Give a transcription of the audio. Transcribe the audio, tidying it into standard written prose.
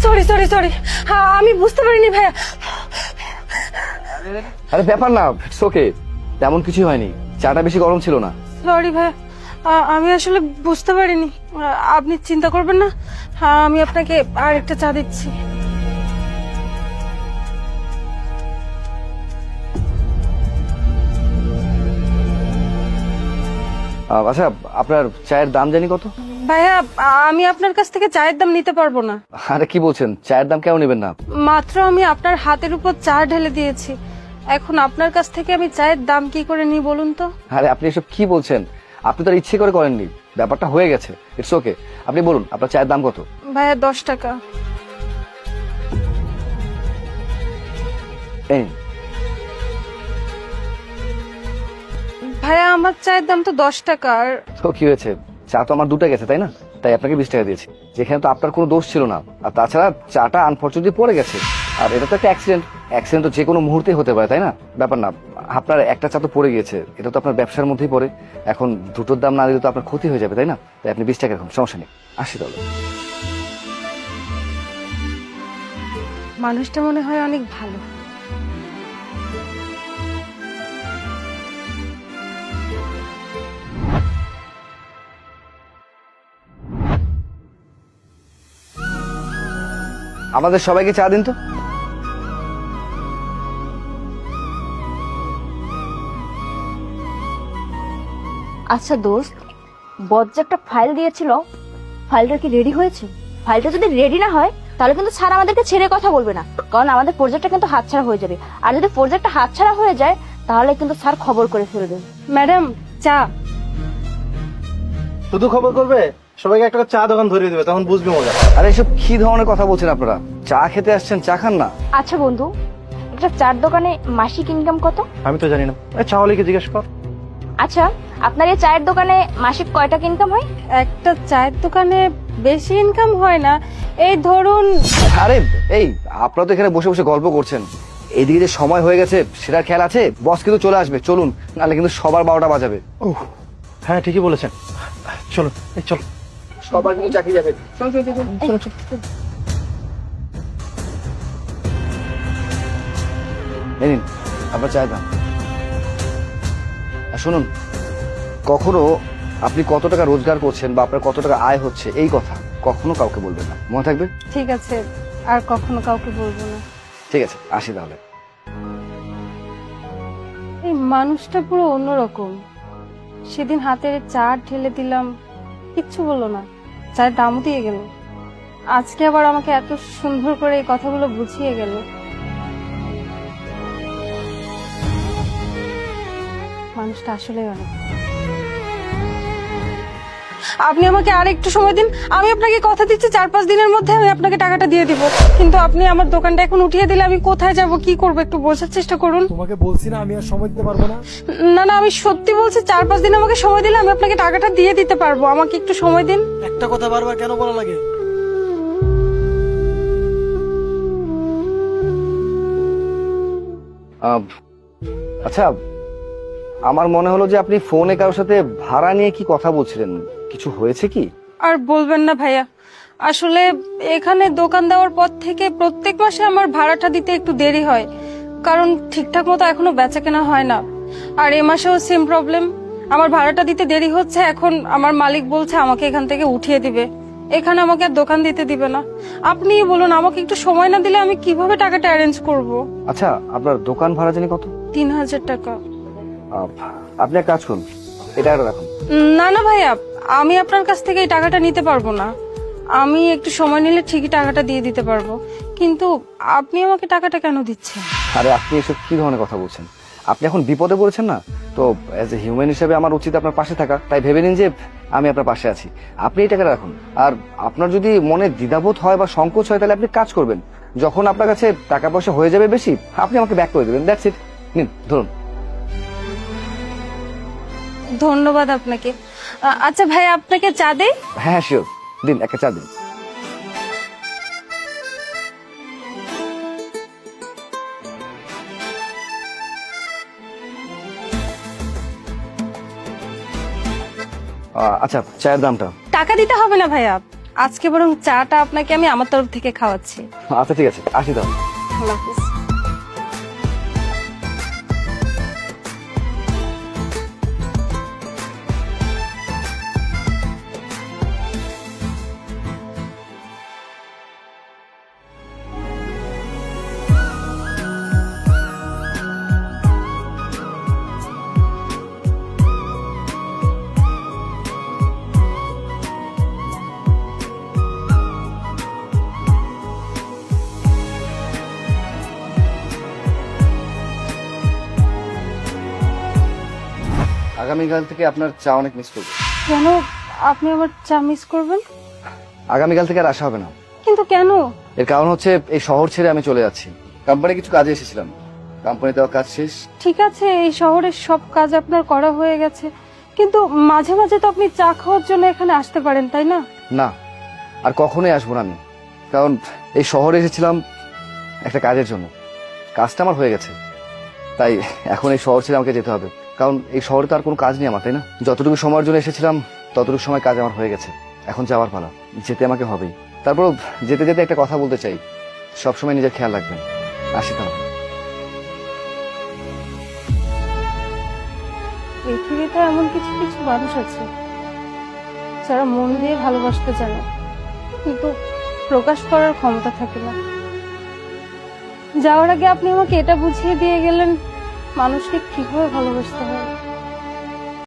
Sorry sorry sorry, আমি বুঝতে পারিনি ভাইয়া। আরে ব্যাপার না, ইটস ওকে, তেমন কিছু হয়নি, চাটা বেশি গরম ছিল না। সরি ভাইয়া, আমি আসলে বুঝতে পারিনি। আপনি চিন্তা করবেন না, আমি আপনাকে আর একটা চা দিচ্ছি। আচ্ছা, আপনার চায়ের দাম জানি কত? ভাইয়া, আমি আপনার কাছ থেকে চায়ের দাম নিতে পারবো না। আরে কি বলছেন, চায়ের দাম কেন নেবেন না? মাত্র আমি আপনার হাতের উপর চা ঢেলে দিয়েছি, এখন আপনার কাছ থেকে আমি চায়ের দাম কি করে নিই বলুন তো? আরে আপনি এসব কি বলছেন, আপনি তো আর ইচ্ছে করে করেননি, ব্যাপারটা হয়ে গেছে, ইটস ওকে। আপনি বলুন আপনার চায়ের দাম কত? ভাইয়া 10 টাকা। এই ভাইয়া, আমার চায়ের দাম তো 10 টাকা। আর তো কি হয়েছে, চা তো আমার 2 টা গেছে তাই না, তাই আপনাকে 20 টাকা দিয়েছি, যেখানে তো আপনার কোনো দোষ ছিল না। আর তাছাড়া চাটা আনফরচুনেটলি পড়ে গেছে, আর এটা তো একটা অ্যাক্সিডেন্ট তো যে কোনো মুহূর্তেই হতে পারে তাই না, ব্যাপার না। আপনার একটা চা তো পড়ে গিয়েছে, এটা তো আপনার ব্যবসার মধ্যেই পড়ে, এখন দুটোর দাম না দিলে তো আপনার ক্ষতি হয়ে যাবে তাই না, তাই আপনি 20 টাকা রাখুন, সমস্যা নেই। $80। মানুষটা মনে হয় অনেক ভালো। আমাদের সবাইকে চা দিন তো। আচ্ছা দোস্ত, বস যে একটা ফাইল দিয়েছিল, ফাইলটা কি রেডি হয়েছে? ফাইলটা যদি রেডি না হয় তাহলে কিন্তু স্যার আমাদেরকে ছেড়ে কথা বলবে না, কারণ আমাদের প্রজেক্টটা কিন্তু হাতছাড়া হয়ে যাবে। আর যদি প্রজেক্টটা হাতছাড়া হয়ে যায় তাহলে কিন্তু স্যার খবর করে ফেলবে। ম্যাডাম, চা। শুধু খবর করবে, সবাইকে একটা চা দোকান ধরিয়ে দেবে, তখন বুঝবি মজা। আরে এসব কি ধরনের কথা বলছেন আপনারা, চা খেতে আসছেন, চা খান না? আচ্ছা বন্ধু, একটা চার দোকানে মাসিক ইনকাম কত? আমি তো জানি না, চা ওয়ালিকে জিজ্ঞেস কর। আচ্ছা, আপনার এই চায়ের দোকানে মাসিক কয় টাকা ইনকাম হয়? একটা চায়ের দোকানে বেশি ইনকাম হয় না, এই ধরুন। আরে এই, আপনারা তো এখানে বসে বসে গল্প করছেন, এইদিকে যে সময় হয়ে গেছে সেটার খেয়াল আছে? বস কিন্তু চলে আসবে, চলুন, নাহলে কিন্তু সবার 12টা বাজাবে। ও হ্যাঁ, ঠিকই বলেছেন, চলো চলো। সবার কিন্তু চাকরি যাবে। এই নিন আপনার চায়ের দাম। আর শুনুন, কখনো আপনি কত টাকা রোজগার করছেন বা আপনার কত টাকা আয় হচ্ছে এই কথা কখনো কাউকে বলবেন না, মনে থাকবে? ঠিক আছে, আর কখনো কাউকে বলবো না। ঠিক আছে, আসি তাহলে। এই মানুষটা পুরো অন্যরকম। সেদিন হাতে চা ঢেলে দিলাম, কিচ্ছু বললো না, চায়ের দামও দিয়ে গেল। আজকে আবার আমাকে এত সুন্দর করে এই কথাগুলো বুঝিয়ে গেল। মানুষটা আসলে অনেক। আপনি আমাকে আর একটু সময় দিন, আমি আপনাকে কথা দিচ্ছি 4-5 দিনের মধ্যে আমি আপনাকে টাকাটা দিয়ে দিব। কিন্তু আপনি আমার দোকানটা এখন উঠিয়ে দিলে আমি কোথায় যাব, কি করব, একটু বোঝার চেষ্টা করুন। তোমাকে বলছি না আমি আর সময় দিতে পারবো না। না না, আমি সত্যি বলছি, 4-5 দিন আমাকে সময় দিলে আমি আপনাকে টাকাটা দিয়ে দিতে পারবো, আমাকে একটু সময় দিন। একটা কথা বারবার কেন বলা লাগে? আচ্ছা, আমার মনে হলো যে আপনি ফোনে কারোর সাথে ভাড়া নিয়ে কি কথা বলছিলেন, কিছু হয়েছে কি? আর বলবেন না ভাইয়া, আসলে এখানে দোকান দেওয়ার পর থেকে প্রত্যেক মাসে আমার ভাড়াটা দিতে একটু দেরি হয়, কারণ ঠিকঠাক মতো এখনো বেচা কেনা হয় না। আর এ মাসেও সেম প্রবলেম, আমার ভাড়াটা দিতে দেরি হচ্ছে। এখন আমার মালিক বলছে আমাকে এখান থেকে উঠিয়ে দিবে, এখানে আমাকে আর দোকান দিতে দিবে না। আপনি বলুন, আমাকে একটু সময় না দিলে আমি কিভাবে টাকাটা অ্যারেঞ্জ করব? আচ্ছা, আপনার দোকান ভাড়া জানি কত? 3000 টাকা। আপনি এক কাজ করুন, এটা রাখুন। না না ভাইয়া, আমি আপনার কাছ থেকে এই টাকাটা নিতে পারবো না। আমি একটু সময় নিলে ঠিকই টাকাটা দিয়ে দিতে পারবো, কিন্তু আপনি আমাকে টাকাটা কেন দিচ্ছেন? আরে আপনি এসব কি ধরনের কথা বলছেন, আপনি এখন বিপদে পড়েছেন না, তো অ্যাজ এ হিউম্যান হিসেবে আমার উচিত আপনার পাশে থাকা, তাই ভেবে নিন যে আমি আপনার পাশে আছি। আপনি এই টাকাটা রাখুন, আর আপনার যদি মনে দ্বিধাবোধ হয় বা সংকোচ হয় তাহলে আপনি কাজ করবেন, যখন আপনার কাছে টাকা পয়সা হয়ে যাবে বেশি, আপনি আমাকে ব্যাক করে দেবেন, দ্যাটস ইট। নিন ধরুন। ধন্যবাদ আপনাকে। আচ্ছা ভাই, আপনাকে চা দেই? হ্যাঁ শিওর, দিন, একটা চা দিন। আচ্ছা, চায়ের দামটা? টাকা দিতে হবে না ভাইয়া, আজকে বরং চাটা আপনাকে আমি আমার তরফ থেকে খাওয়াচ্ছি। আচ্ছা ঠিক আছে, আসি তাহলে। আল্লাহ হাফিজ। আগামীকাল থেকে আপনার চা অনেক মিস করবো। কেন আপনি আমার চা মিস করবেন? আগামীকাল থেকে আর আসা হবে না। কিন্তু কেন? এর কারণ হচ্ছে এই শহর ছেড়ে আমি চলে যাচ্ছি। কোম্পানি কিছু কাজে এসেছিলাম, কোম্পানিতে কাজ শেষ। ঠিক আছে, এই শহরের সব কাজ আপনার করা হয়ে গেছে, কিন্তু মাঝে মাঝে তো আপনি চা খাওয়ার জন্য এখানে আসতে পারেন, তাই না? না, আর কখনোই আসবো না আমি, কারণ এই শহরে এসেছিলাম একটা কাজের জন্য। কাজটা আমার হয়ে গেছে, তাই এখন এই শহর ছেড়ে আমাকে যেতে হবে। কারণ এই শহরে তো আর কোনো কাজ নেই আমার, তাই না? যতটুকু সময়ের জন্য এসেছিলাম ততটুকু সময় কাজ আমার হয়ে গেছে, এখন যাওয়ার পালা। যেতে আমাকে হবেই। তারপর যেতে যেতে একটা কথা বলতে চাই, সবসময় নিজের খেয়াল রাখবেন। আসি তাহলে। পৃথিবীতে এমন কিছু কিছু মানুষ আছে যারা মন দিয়ে ভালোবাসতে জানে, কিন্তু প্রকাশ করার ক্ষমতা থাকে না। যাওয়ার আগে আপনি আমাকে এটা বুঝিয়ে দিয়ে গেলেন মানুষকে কিভাবে ভালোবাসতে হয়।